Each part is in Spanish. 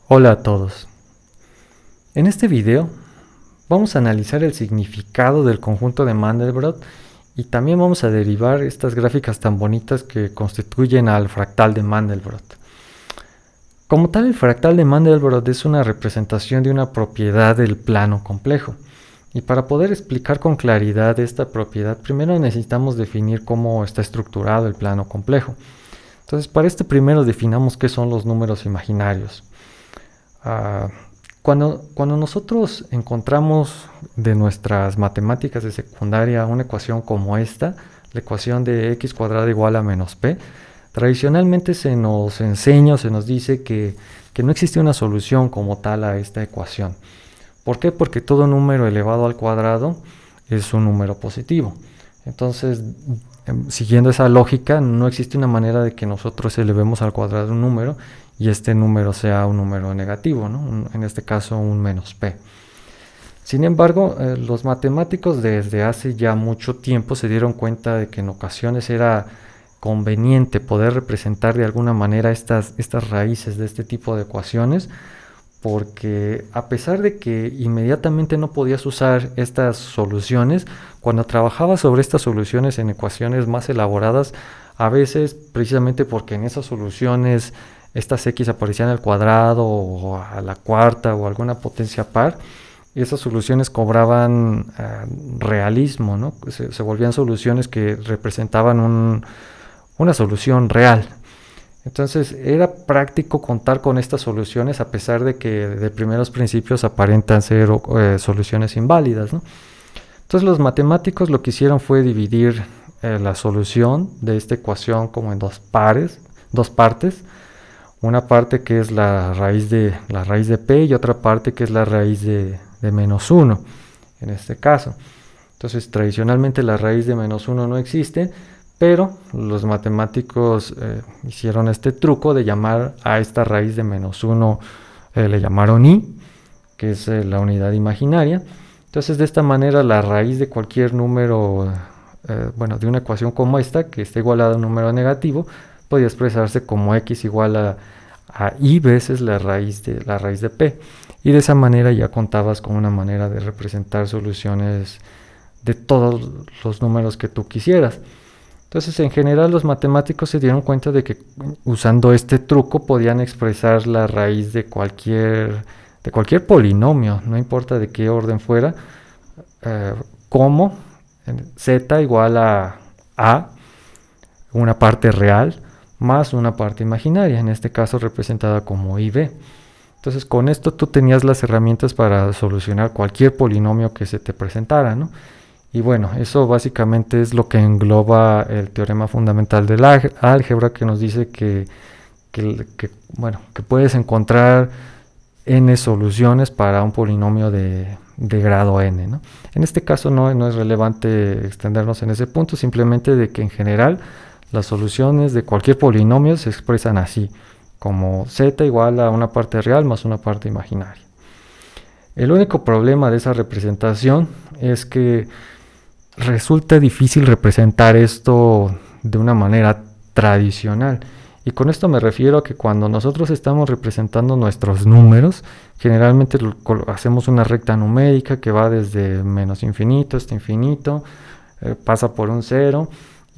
Hola a todos. En este video vamos a analizar el significado del conjunto de Mandelbrot y también vamos a derivar estas gráficas tan bonitas que constituyen al fractal de Mandelbrot. Como tal, el fractal de Mandelbrot es una representación de una propiedad del plano complejo. Y para poder explicar con claridad esta propiedad, primero necesitamos definir cómo está estructurado el plano complejo. Entonces, para esto primero definamos qué son los números imaginarios. Cuando nosotros encontramos de nuestras matemáticas de secundaria una ecuación como esta, la ecuación de x cuadrado igual a menos p, tradicionalmente se nos enseña o se nos dice que no existe una solución como tal a esta ecuación. ¿Por qué? Porque todo número elevado al cuadrado es un número positivo. Entonces, siguiendo esa lógica, no existe una manera de que nosotros elevemos al cuadrado un número y este número sea un número negativo, ¿no? En este caso un menos p. Sin embargo, los matemáticos desde hace ya mucho tiempo se dieron cuenta de que en ocasiones era conveniente poder representar de alguna manera estas raíces de este tipo de ecuaciones, porque a pesar de que inmediatamente no podías usar estas soluciones, cuando trabajabas sobre estas soluciones en ecuaciones más elaboradas, a veces precisamente porque en esas soluciones estas x aparecían al cuadrado o a la cuarta o alguna potencia par, y esas soluciones cobraban realismo, ¿no? Se volvían soluciones que representaban una solución real. Entonces era práctico contar con estas soluciones a pesar de que de primeros principios aparentan ser soluciones inválidas, ¿no? Entonces los matemáticos lo que hicieron fue dividir la solución de esta ecuación como en dos partes. Una parte que es la raíz de p y otra parte que es la raíz de menos 1 en este caso. Entonces tradicionalmente la raíz de menos 1 no existe, pero los matemáticos hicieron este truco de llamar a esta raíz de menos 1, le llamaron i, que es la unidad imaginaria. Entonces de esta manera la raíz de cualquier número, de una ecuación como esta, que está igualada a un número negativo, podía expresarse como x igual a i veces la raíz de p. Y de esa manera ya contabas con una manera de representar soluciones de todos los números que tú quisieras. Entonces, en general, los matemáticos se dieron cuenta de que usando este truco podían expresar la raíz de cualquier polinomio, no importa de qué orden fuera, como z igual a una parte real más una parte imaginaria, en este caso representada como ib. Entonces, con esto tú tenías las herramientas para solucionar cualquier polinomio que se te presentara, ¿no? Y bueno, eso básicamente es lo que engloba el teorema fundamental del álgebra, que nos dice que puedes encontrar n soluciones para un polinomio de grado n, ¿no? En este caso no es relevante extendernos en ese punto, simplemente de que en general las soluciones de cualquier polinomio se expresan así, como z igual a una parte real más una parte imaginaria. El único problema de esa representación es que resulta difícil representar esto de una manera tradicional. Y con esto me refiero a que cuando nosotros estamos representando nuestros números, generalmente hacemos una recta numérica que va desde menos infinito hasta infinito, pasa por un cero,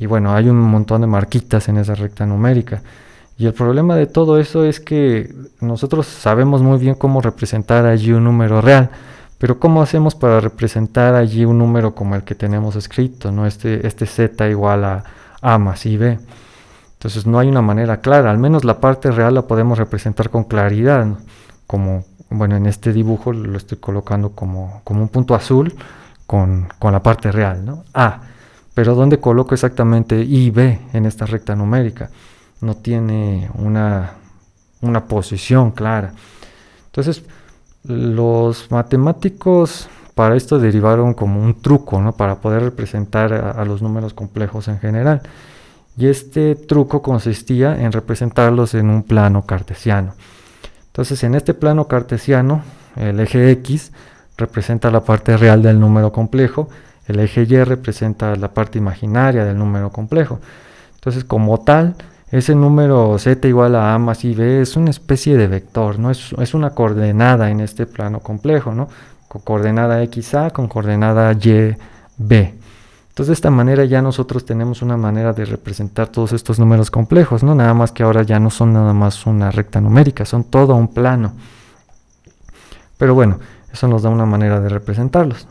y bueno, hay un montón de marquitas en esa recta numérica. Y el problema de todo eso es que nosotros sabemos muy bien cómo representar allí un número real, pero ¿cómo hacemos para representar allí un número como el que tenemos escrito, ¿no? Este z igual a más ib. Entonces no hay una manera clara, al menos la parte real la podemos representar con claridad, ¿no? Como, bueno, en este dibujo lo estoy colocando como un punto azul con la parte real, ¿no? Pero ¿dónde coloco exactamente ib en esta recta numérica? No tiene una posición clara. Entonces, los matemáticos para esto derivaron como un truco, ¿no? Para poder representar a los números complejos en general. Y este truco consistía en representarlos en un plano cartesiano. Entonces, en este plano cartesiano, el eje x representa la parte real del número complejo, el eje y representa la parte imaginaria del número complejo. Entonces, como tal, ese número z igual a más i b es una especie de vector, ¿no? Es una coordenada en este plano complejo, ¿no? Con coordenada xa con coordenada y b. Entonces de esta manera ya nosotros tenemos una manera de representar todos estos números complejos, ¿no? Nada más que ahora ya no son nada más una recta numérica, son todo un plano. Pero bueno, eso nos da una manera de representarlos.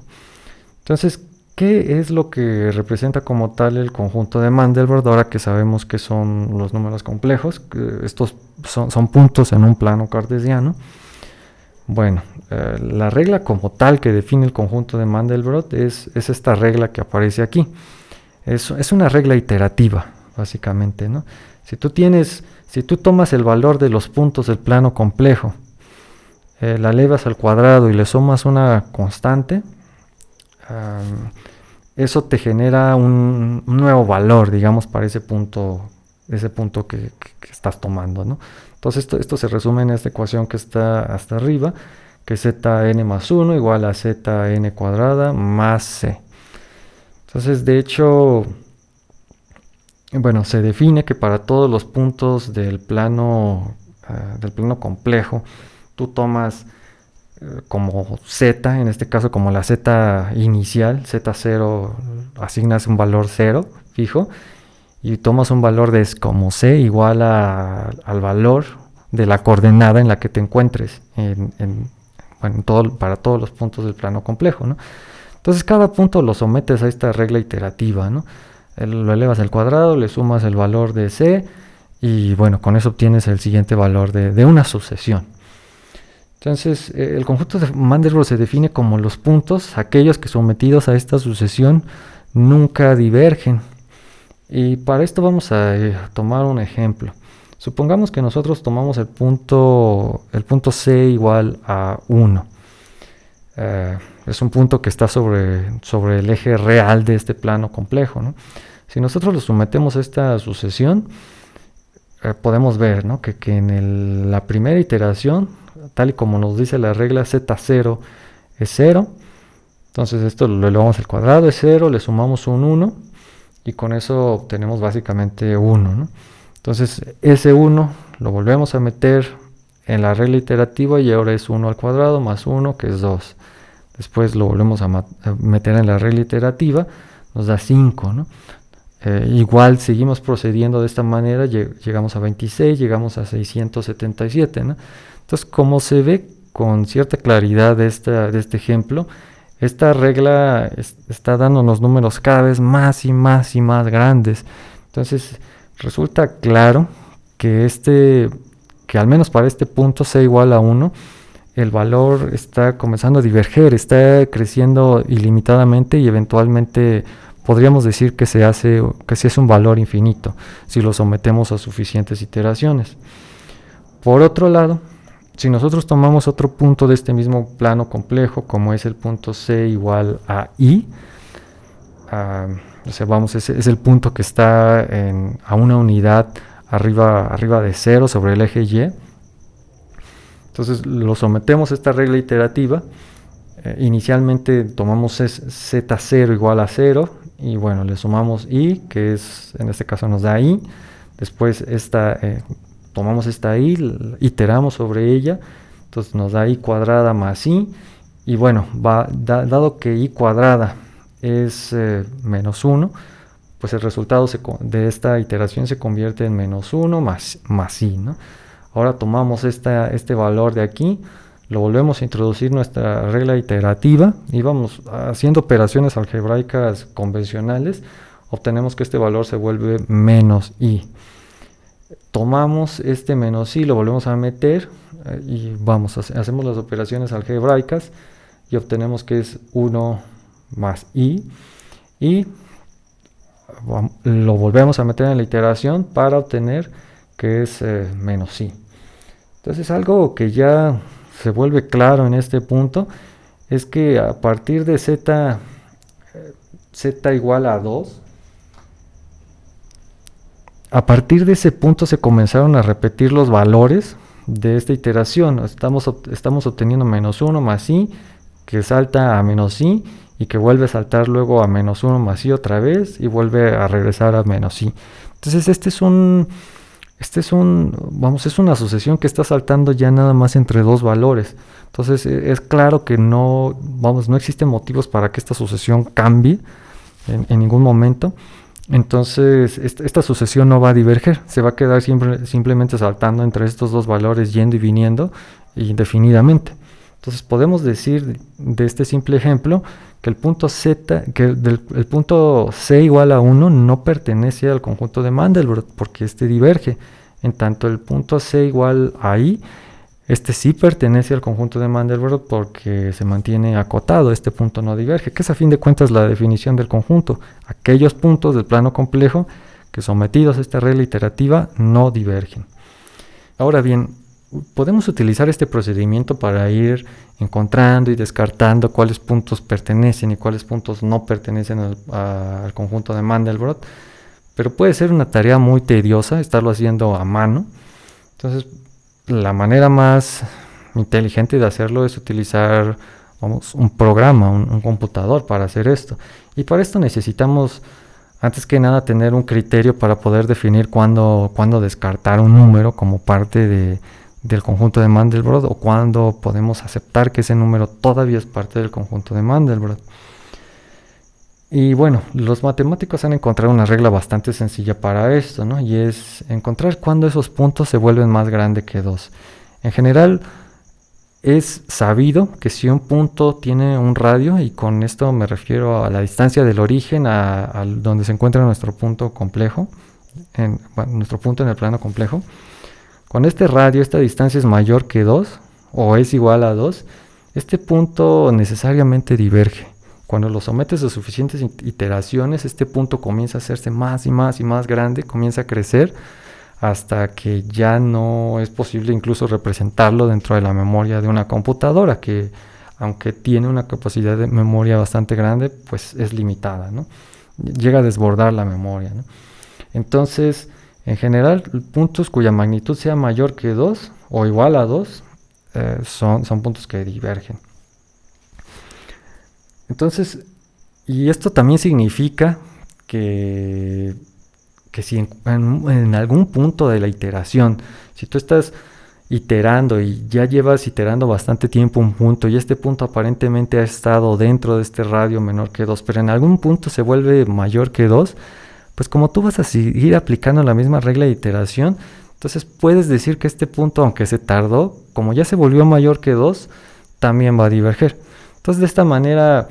Entonces, ¿qué es lo que representa como tal el conjunto de Mandelbrot? Ahora que sabemos que son los números complejos, que estos son puntos en un plano cartesiano. Bueno, la regla como tal que define el conjunto de Mandelbrot es esta regla que aparece aquí. Es una regla iterativa, básicamente, ¿no? Si tú tomas el valor de los puntos del plano complejo, la elevas al cuadrado y le sumas una constante, eso te genera un nuevo valor, digamos, para ese punto que estás tomando, ¿no? Entonces esto se resume en esta ecuación que está hasta arriba, que es zn más 1 igual a zn cuadrada más c. Entonces, de hecho, bueno, se define que para todos los puntos del plano complejo, tú tomas como z, en este caso como la z inicial, z0, asignas un valor 0 fijo, y tomas un valor de como c igual al valor de la coordenada en la que te encuentres para todos los puntos del plano complejo, ¿no? Entonces cada punto lo sometes a esta regla iterativa, ¿no? Lo elevas al cuadrado, le sumas el valor de c y bueno, con eso obtienes el siguiente valor de una sucesión. Entonces el conjunto de Mandelbrot se define como los puntos, aquellos que sometidos a esta sucesión nunca divergen. Y para esto vamos a tomar un ejemplo. Supongamos que nosotros tomamos el punto C igual a 1. Es un punto que está sobre el eje real de este plano complejo, ¿no? Si nosotros lo sometemos a esta sucesión, podemos ver, ¿no? que en la primera iteración, tal y como nos dice la regla, z0 es 0. Entonces esto lo elevamos al cuadrado, es 0, le sumamos un 1. Y con eso obtenemos básicamente 1, ¿no? Entonces ese 1 lo volvemos a meter en la regla iterativa y ahora es 1 al cuadrado más 1, que es 2. Después lo volvemos a meter en la regla iterativa, nos da 5, ¿no? Igual seguimos procediendo de esta manera, llegamos a 26, llegamos a 677, ¿no? Entonces, como se ve con cierta claridad de este ejemplo, esta regla está dándonos números cada vez más y más y más grandes. Entonces resulta claro que al menos para este punto c igual a 1, el valor está comenzando a diverger, está creciendo ilimitadamente y eventualmente podríamos decir que se hace un valor infinito si lo sometemos a suficientes iteraciones. Por otro lado, si nosotros tomamos otro punto de este mismo plano complejo, como es el punto C igual a I, es el punto que está a una unidad arriba de 0 sobre el eje Y. Entonces lo sometemos a esta regla iterativa. Inicialmente tomamos Z0 igual a 0 y bueno, le sumamos I, que en este caso nos da I. Después tomamos esta i, iteramos sobre ella, entonces nos da i cuadrada más i, y bueno, dado que i cuadrada es menos 1, pues el resultado de esta iteración se convierte en menos 1 más i, ¿no? Ahora tomamos este valor de aquí, lo volvemos a introducir nuestra regla iterativa y vamos haciendo operaciones algebraicas convencionales, obtenemos que este valor se vuelve menos i. Tomamos este menos i, lo volvemos a meter y hacemos las operaciones algebraicas y obtenemos que es 1 más i y lo volvemos a meter en la iteración para obtener que es menos i. Entonces algo que ya se vuelve claro en este punto es que a partir de z igual a 2, a partir de ese punto se comenzaron a repetir los valores de esta iteración. Estamos obteniendo menos 1 más i, que salta a menos i, y que vuelve a saltar luego a menos 1 más i otra vez, y vuelve a regresar a menos i. Entonces este es un es una sucesión que está saltando ya nada más entre dos valores. Entonces es claro que no existen motivos para que esta sucesión cambie en ningún momento. Entonces esta sucesión no va a diverger, se va a quedar simplemente saltando entre estos dos valores, yendo y viniendo indefinidamente. Entonces podemos decir de este simple ejemplo que el punto el punto C igual a 1 no pertenece al conjunto de Mandelbrot porque este diverge. En tanto el punto C igual a I, este sí pertenece al conjunto de Mandelbrot porque se mantiene acotado, este punto no diverge, que es a fin de cuentas la definición del conjunto. Aquellos puntos del plano complejo que sometidos a esta regla iterativa no divergen. Ahora bien, podemos utilizar este procedimiento para ir encontrando y descartando cuáles puntos pertenecen y cuáles puntos no pertenecen al conjunto de Mandelbrot, pero puede ser una tarea muy tediosa estarlo haciendo a mano. Entonces, la manera más inteligente de hacerlo es utilizar un programa, un computador para hacer esto. Y para esto necesitamos, antes que nada, tener un criterio para poder definir cuándo descartar un número como parte del conjunto de Mandelbrot o cuándo podemos aceptar que ese número todavía es parte del conjunto de Mandelbrot. Y bueno, los matemáticos han encontrado una regla bastante sencilla para esto, ¿no? Y es encontrar cuándo esos puntos se vuelven más grandes que 2. En general, es sabido que si un punto tiene un radio, y con esto me refiero a la distancia del origen a donde se encuentra nuestro punto complejo, nuestro punto en el plano complejo, con este radio, esta distancia es mayor que 2 o es igual a 2, este punto necesariamente diverge. Cuando lo sometes a suficientes iteraciones, este punto comienza a hacerse más y más y más grande, comienza a crecer hasta que ya no es posible incluso representarlo dentro de la memoria de una computadora, que aunque tiene una capacidad de memoria bastante grande, pues es limitada, ¿no? Llega a desbordar la memoria, ¿no? Entonces, en general, puntos cuya magnitud sea mayor que 2 o igual a 2 son puntos que divergen. Entonces, y esto también significa que si en algún punto de la iteración, si tú estás iterando y ya llevas iterando bastante tiempo un punto y este punto aparentemente ha estado dentro de este radio menor que 2, pero en algún punto se vuelve mayor que 2, pues como tú vas a seguir aplicando la misma regla de iteración, entonces puedes decir que este punto, aunque se tardó, como ya se volvió mayor que 2, también va a diverger. Entonces de esta manera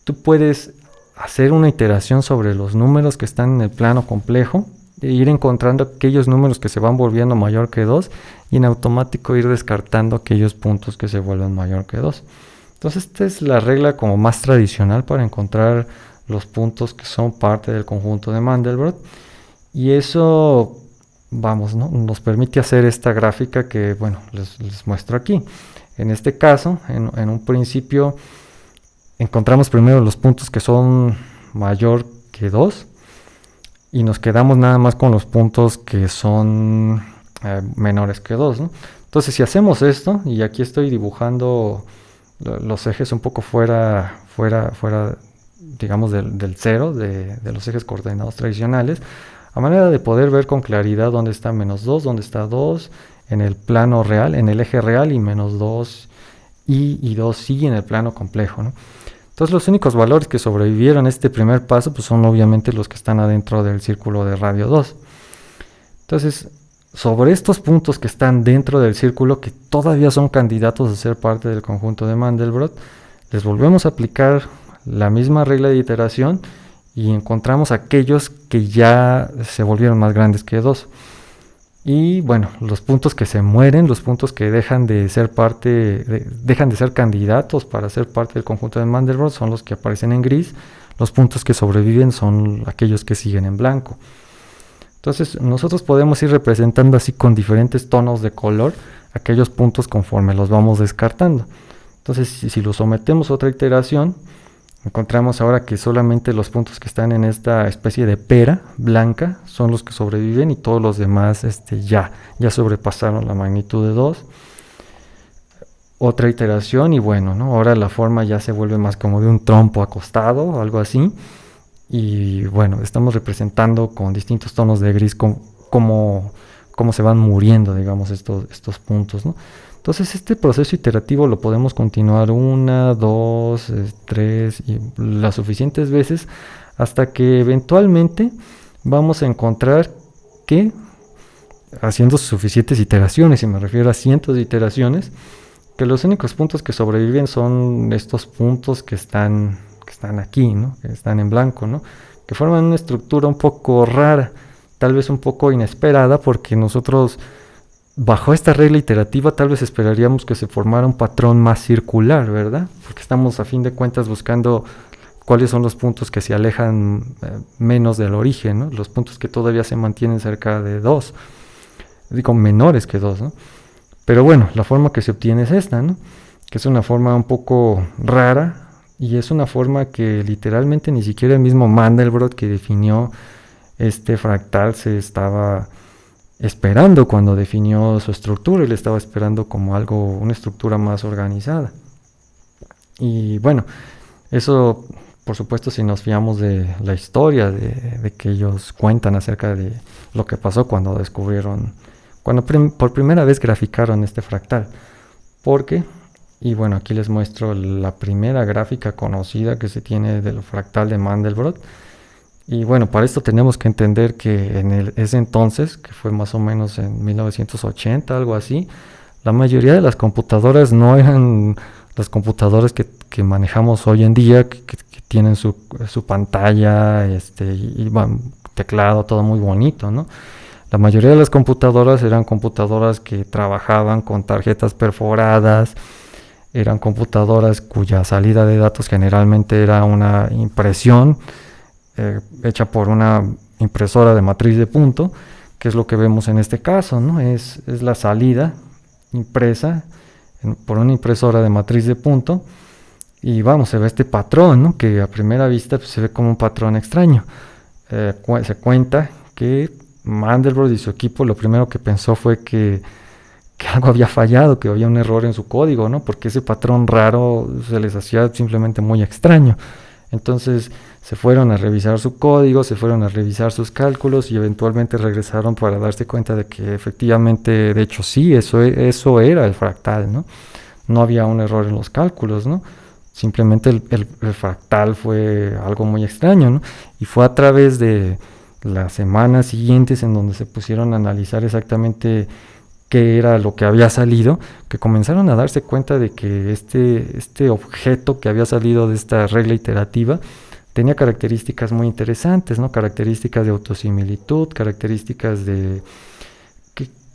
tú puedes hacer una iteración sobre los números que están en el plano complejo e ir encontrando aquellos números que se van volviendo mayor que 2 y en automático ir descartando aquellos puntos que se vuelven mayor que 2. Entonces esta es la regla como más tradicional para encontrar los puntos que son parte del conjunto de Mandelbrot, y eso, vamos, ¿no?, nos permite hacer esta gráfica que, bueno, les muestro aquí. En este caso, en un principio, encontramos primero los puntos que son mayor que 2 y nos quedamos nada más con los puntos que son menores que 2, ¿no? Entonces, si hacemos esto, y aquí estoy dibujando los ejes un poco fuera digamos, del cero, de los ejes coordenados tradicionales, a manera de poder ver con claridad dónde está menos 2, dónde está 2 en el plano real, en el eje real, y menos 2 y 2 y en el plano complejo, ¿no? Entonces los únicos valores que sobrevivieron a este primer paso pues son obviamente los que están adentro del círculo de radio 2. Entonces, sobre estos puntos que están dentro del círculo, que todavía son candidatos a ser parte del conjunto de Mandelbrot, les volvemos a aplicar la misma regla de iteración y encontramos aquellos que ya se volvieron más grandes que 2. Y bueno, los puntos que se mueren, los puntos que dejan de ser candidatos para ser parte del conjunto de Mandelbrot son los que aparecen en gris. Los puntos que sobreviven son aquellos que siguen en blanco. Entonces nosotros podemos ir representando así con diferentes tonos de color aquellos puntos conforme los vamos descartando. Entonces si los sometemos a otra iteración, encontramos ahora que solamente los puntos que están en esta especie de pera blanca son los que sobreviven y todos los demás ya sobrepasaron la magnitud de 2. Otra iteración y bueno, ¿no?, ahora la forma ya se vuelve más como de un trompo acostado o algo así. Y bueno, estamos representando con distintos tonos de gris cómo se van muriendo, digamos, estos puntos, ¿no? Entonces este proceso iterativo lo podemos continuar 1, 2, 3 y las suficientes veces hasta que eventualmente vamos a encontrar que, haciendo suficientes iteraciones, y me refiero a cientos de iteraciones, que los únicos puntos que sobreviven son estos puntos que están aquí, ¿no? Que están en blanco, ¿no? Que forman una estructura un poco rara, tal vez un poco inesperada, porque nosotros bajo esta regla iterativa tal vez esperaríamos que se formara un patrón más circular, ¿verdad? Porque estamos a fin de cuentas buscando cuáles son los puntos que se alejan menos del origen, ¿no? Los puntos que todavía se mantienen cerca de 2, digo menores que 2, ¿no? Pero bueno, la forma que se obtiene es esta, ¿no? Que es una forma un poco rara y es una forma que literalmente ni siquiera el mismo Mandelbrot que definió este fractal se estaba esperando cuando definió su estructura, y le estaba esperando como una estructura más organizada. Y bueno, eso por supuesto si nos fiamos de la historia de que ellos cuentan acerca de lo que pasó cuando descubrieron, cuando por primera vez graficaron este fractal. Porque, y bueno, aquí les muestro la primera gráfica conocida que se tiene del fractal de Mandelbrot. Y bueno, para esto tenemos que entender que en ese entonces, que fue más o menos en 1980, algo así, la mayoría de las computadoras no eran las computadoras que manejamos hoy en día, que tienen su pantalla, y teclado, todo muy bonito, ¿no? La mayoría de las computadoras eran computadoras que trabajaban con tarjetas perforadas, eran computadoras cuya salida de datos generalmente era una impresión hecha por una impresora de matriz de punto, que es lo que vemos en este caso, ¿no? Es la salida impresa por una impresora de matriz de punto, y vamos, se ve este patrón, ¿no? Que a primera vista pues, se ve como un patrón extraño. Se cuenta que Mandelbrot y su equipo lo primero que pensó fue que algo había fallado, que había un error en su código, ¿no? Porque ese patrón raro se les hacía simplemente muy extraño. Entonces se fueron a revisar su código, se fueron a revisar sus cálculos y eventualmente regresaron para darse cuenta de que efectivamente, de hecho sí, eso era el fractal, ¿no? No había un error en los cálculos, ¿no? Simplemente el fractal fue algo muy extraño, ¿no? Y fue a través de las semanas siguientes en donde se pusieron a analizar exactamente qué era lo que había salido, que comenzaron a darse cuenta de que este objeto que había salido de esta regla iterativa tenía características muy interesantes, ¿no? Características de autosimilitud, características de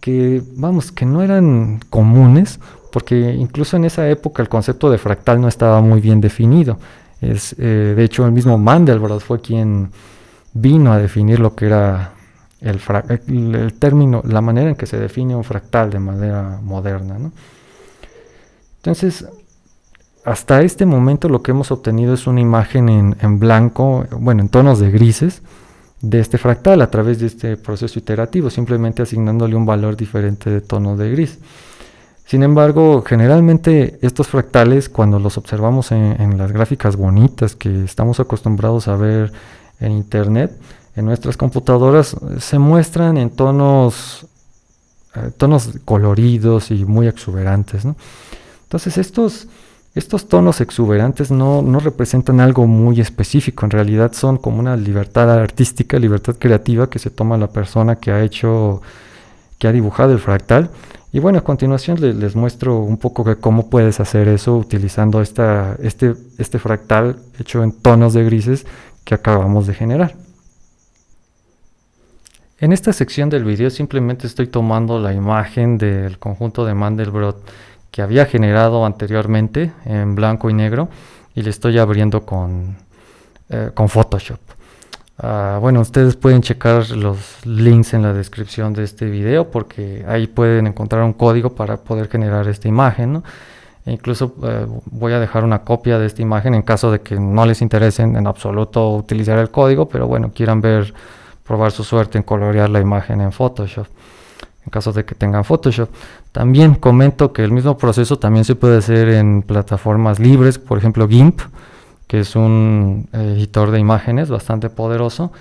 que no eran comunes, porque incluso en esa época el concepto de fractal no estaba muy bien definido. De hecho, el mismo Mandelbrot fue quien vino a definir lo que era el término, la manera en que se define un fractal de manera moderna, ¿no? Entonces, hasta este momento lo que hemos obtenido es una imagen en blanco, bueno, en tonos de grises, de este fractal a través de este proceso iterativo, simplemente asignándole un valor diferente de tono de gris. Sin embargo, generalmente estos fractales, cuando los observamos en las gráficas bonitas que estamos acostumbrados a ver en internet, en nuestras computadoras, se muestran en tonos coloridos y muy exuberantes, ¿no? Entonces estos tonos exuberantes no representan algo muy específico, en realidad son como una libertad artística, libertad creativa que se toma la persona que ha dibujado el fractal. Y bueno, a continuación les muestro un poco de cómo puedes hacer eso utilizando este fractal hecho en tonos de grises que acabamos de generar. En esta sección del video simplemente estoy tomando la imagen del conjunto de Mandelbrot que había generado anteriormente en blanco y negro y le estoy abriendo con Photoshop. Bueno, ustedes pueden checar los links en la descripción de este video porque ahí pueden encontrar un código para poder generar esta imagen, ¿no? E incluso voy a dejar una copia de esta imagen en caso de que no les interese en absoluto utilizar el código, pero bueno, quieran probar su suerte en colorear la imagen en Photoshop, en caso de que tengan Photoshop. También comento que el mismo proceso también se puede hacer en plataformas libres, por ejemplo GIMP, que es un editor de imágenes bastante poderoso,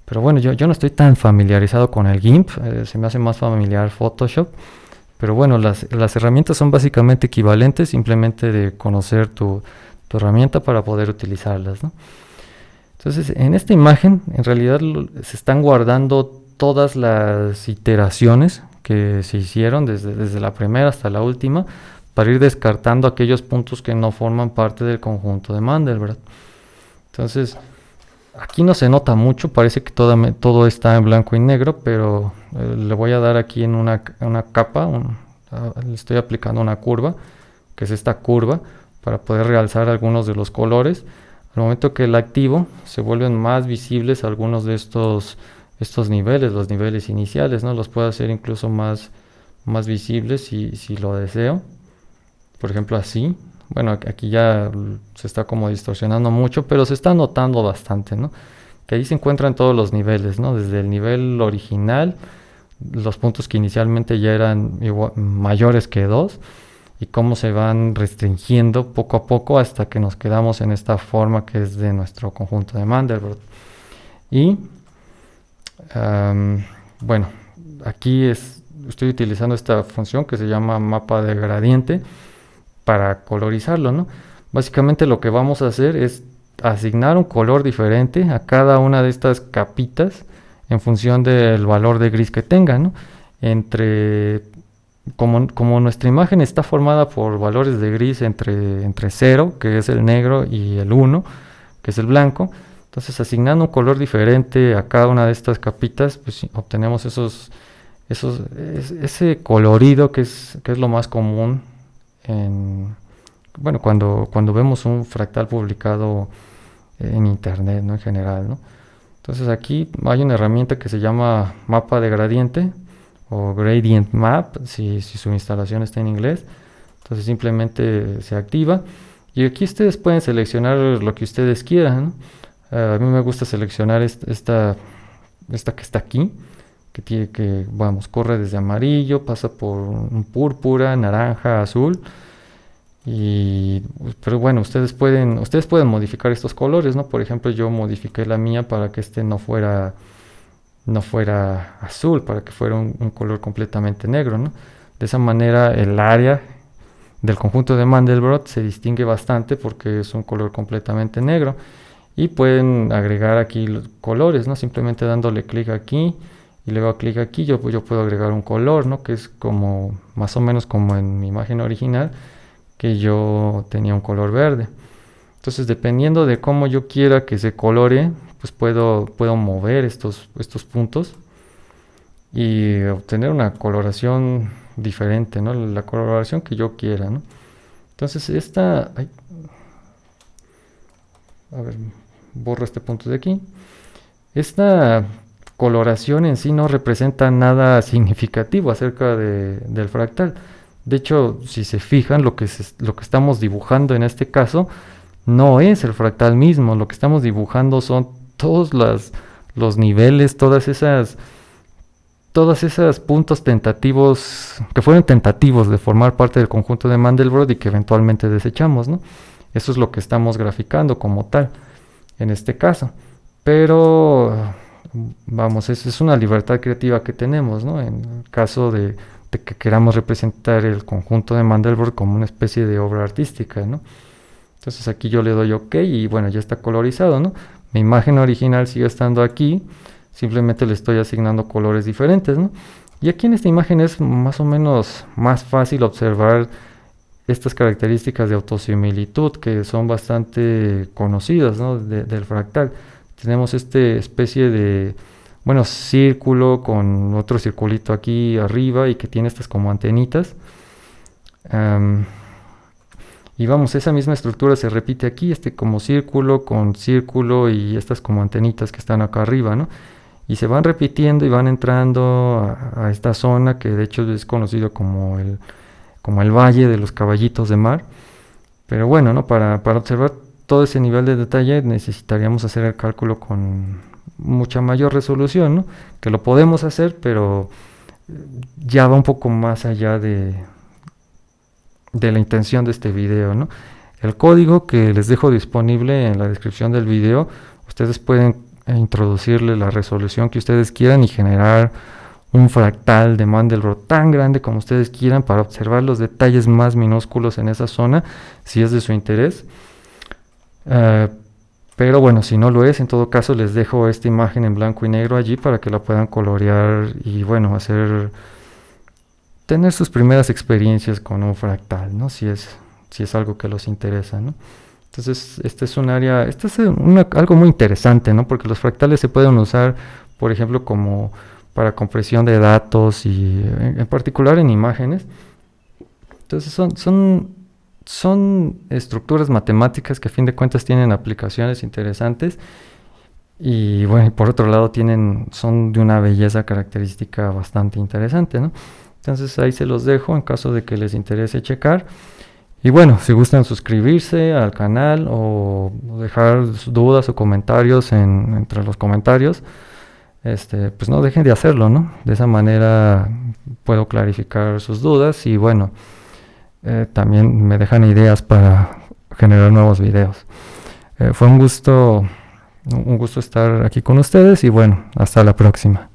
Pero bueno, yo no estoy tan familiarizado con el GIMP, se me hace más familiar Photoshop. Pero bueno, las herramientas son básicamente equivalentes, simplemente de conocer tu herramienta para poder utilizarlas, ¿no? Entonces, en esta imagen, en realidad se están guardando todas las iteraciones que se hicieron desde la primera hasta la última, para ir descartando aquellos puntos que no forman parte del conjunto de Mandelbrot. Entonces, aquí no se nota mucho, parece que todo está en blanco y negro, pero le voy a dar aquí en una capa, le estoy aplicando una curva, que es esta curva, para poder realzar algunos de los colores. Al momento que la activo, se vuelven más visibles algunos de estos niveles, los niveles iniciales, ¿no? Los puedo hacer incluso más visibles si lo deseo. Por ejemplo, así. Bueno, aquí ya se está como distorsionando mucho, pero se está notando bastante, ¿no? Que ahí se encuentran todos los niveles, ¿no? Desde el nivel original, los puntos que inicialmente ya eran mayores que 2, y cómo se van restringiendo poco a poco hasta que nos quedamos en esta forma que es de nuestro conjunto de Mandelbrot. Y bueno, aquí estoy utilizando esta función que se llama mapa de gradiente para colorizarlo, ¿no? Básicamente lo que vamos a hacer es asignar un color diferente a cada una de estas capitas en función del valor de gris que tenga, ¿no? Como nuestra imagen está formada por valores de gris entre 0, que es el negro, y el 1, que es el blanco, entonces asignando un color diferente a cada una de estas capitas, pues obtenemos ese colorido que es lo más común bueno, cuando vemos un fractal publicado en internet, ¿no? En general, ¿no? Entonces aquí hay una herramienta que se llama mapa de gradiente o gradient map, si su instalación está en inglés. Entonces simplemente se activa y aquí ustedes pueden seleccionar lo que ustedes quieran, ¿no? A mí me gusta seleccionar esta que está aquí, vamos, corre desde amarillo, pasa por un púrpura, naranja, azul. Pero bueno, ustedes pueden modificar estos colores, ¿no? Por ejemplo, yo modifiqué la mía para que no fuera azul, para que fuera un color completamente negro, ¿no? De esa manera el área del conjunto de Mandelbrot se distingue bastante porque es un color completamente negro. Y pueden agregar aquí los colores, ¿no? Simplemente dándole clic aquí y luego clic aquí, yo puedo agregar un color, ¿no? Que es como más o menos como en mi imagen original, que yo tenía un color verde. Entonces, dependiendo de cómo yo quiera que se colore, pues puedo mover estos puntos y obtener una coloración diferente, ¿no? La coloración que yo quiera, ¿no? Entonces, a ver, borro este punto de aquí. Esta coloración en sí no representa nada significativo acerca del fractal. De hecho, si se fijan, lo que estamos dibujando en este caso no es el fractal mismo. Lo que estamos dibujando son todos los niveles, todas esas puntos tentativos, que fueron tentativos de formar parte del conjunto de Mandelbrot y que eventualmente desechamos, ¿no? Eso es lo que estamos graficando como tal, en este caso. Pero, vamos, es una libertad creativa que tenemos, ¿no? En el caso de que queramos representar el conjunto de Mandelbrot como una especie de obra artística, ¿no? Entonces aquí yo le doy OK y bueno, ya está colorizado, ¿no? Mi imagen original sigue estando aquí, simplemente le estoy asignando colores diferentes, ¿no? Y aquí en esta imagen es más o menos más fácil observar estas características de autosimilitud que son bastante conocidas, ¿no? Del fractal. Tenemos esta especie de, bueno, círculo con otro circulito aquí arriba y que tiene estas como antenitas. Y vamos, esa misma estructura se repite aquí, como círculo con círculo y estas como antenitas que están acá arriba, ¿no? Y se van repitiendo y van entrando a esta zona que de hecho es conocido como el Valle de los Caballitos de Mar. Pero bueno, ¿no? Para observar todo ese nivel de detalle necesitaríamos hacer el cálculo con mucha mayor resolución, ¿no? Que lo podemos hacer, pero ya va un poco más allá de la intención de este video, ¿no? El código que les dejo disponible en la descripción del video, ustedes pueden introducirle la resolución que ustedes quieran y generar un fractal de Mandelbrot tan grande como ustedes quieran para observar los detalles más minúsculos en esa zona, si es de su interés. Pero bueno, si no lo es, en todo caso les dejo esta imagen en blanco y negro allí para que la puedan colorear y bueno, tener sus primeras experiencias con un fractal, ¿no? Si es algo que los interesa, ¿no? Entonces, algo muy interesante, ¿no? Porque los fractales se pueden usar, por ejemplo, como para compresión de datos y en particular en imágenes. Entonces, son estructuras matemáticas que a fin de cuentas tienen aplicaciones interesantes y bueno, por otro lado son de una belleza característica bastante interesante, ¿no? Entonces ahí se los dejo en caso de que les interese checar. Y bueno, si gustan suscribirse al canal o dejar dudas o comentarios entre los comentarios, pues no dejen de hacerlo, ¿no? De esa manera puedo clarificar sus dudas y bueno, también me dejan ideas para generar nuevos videos. Fue un gusto estar aquí con ustedes y bueno, hasta la próxima.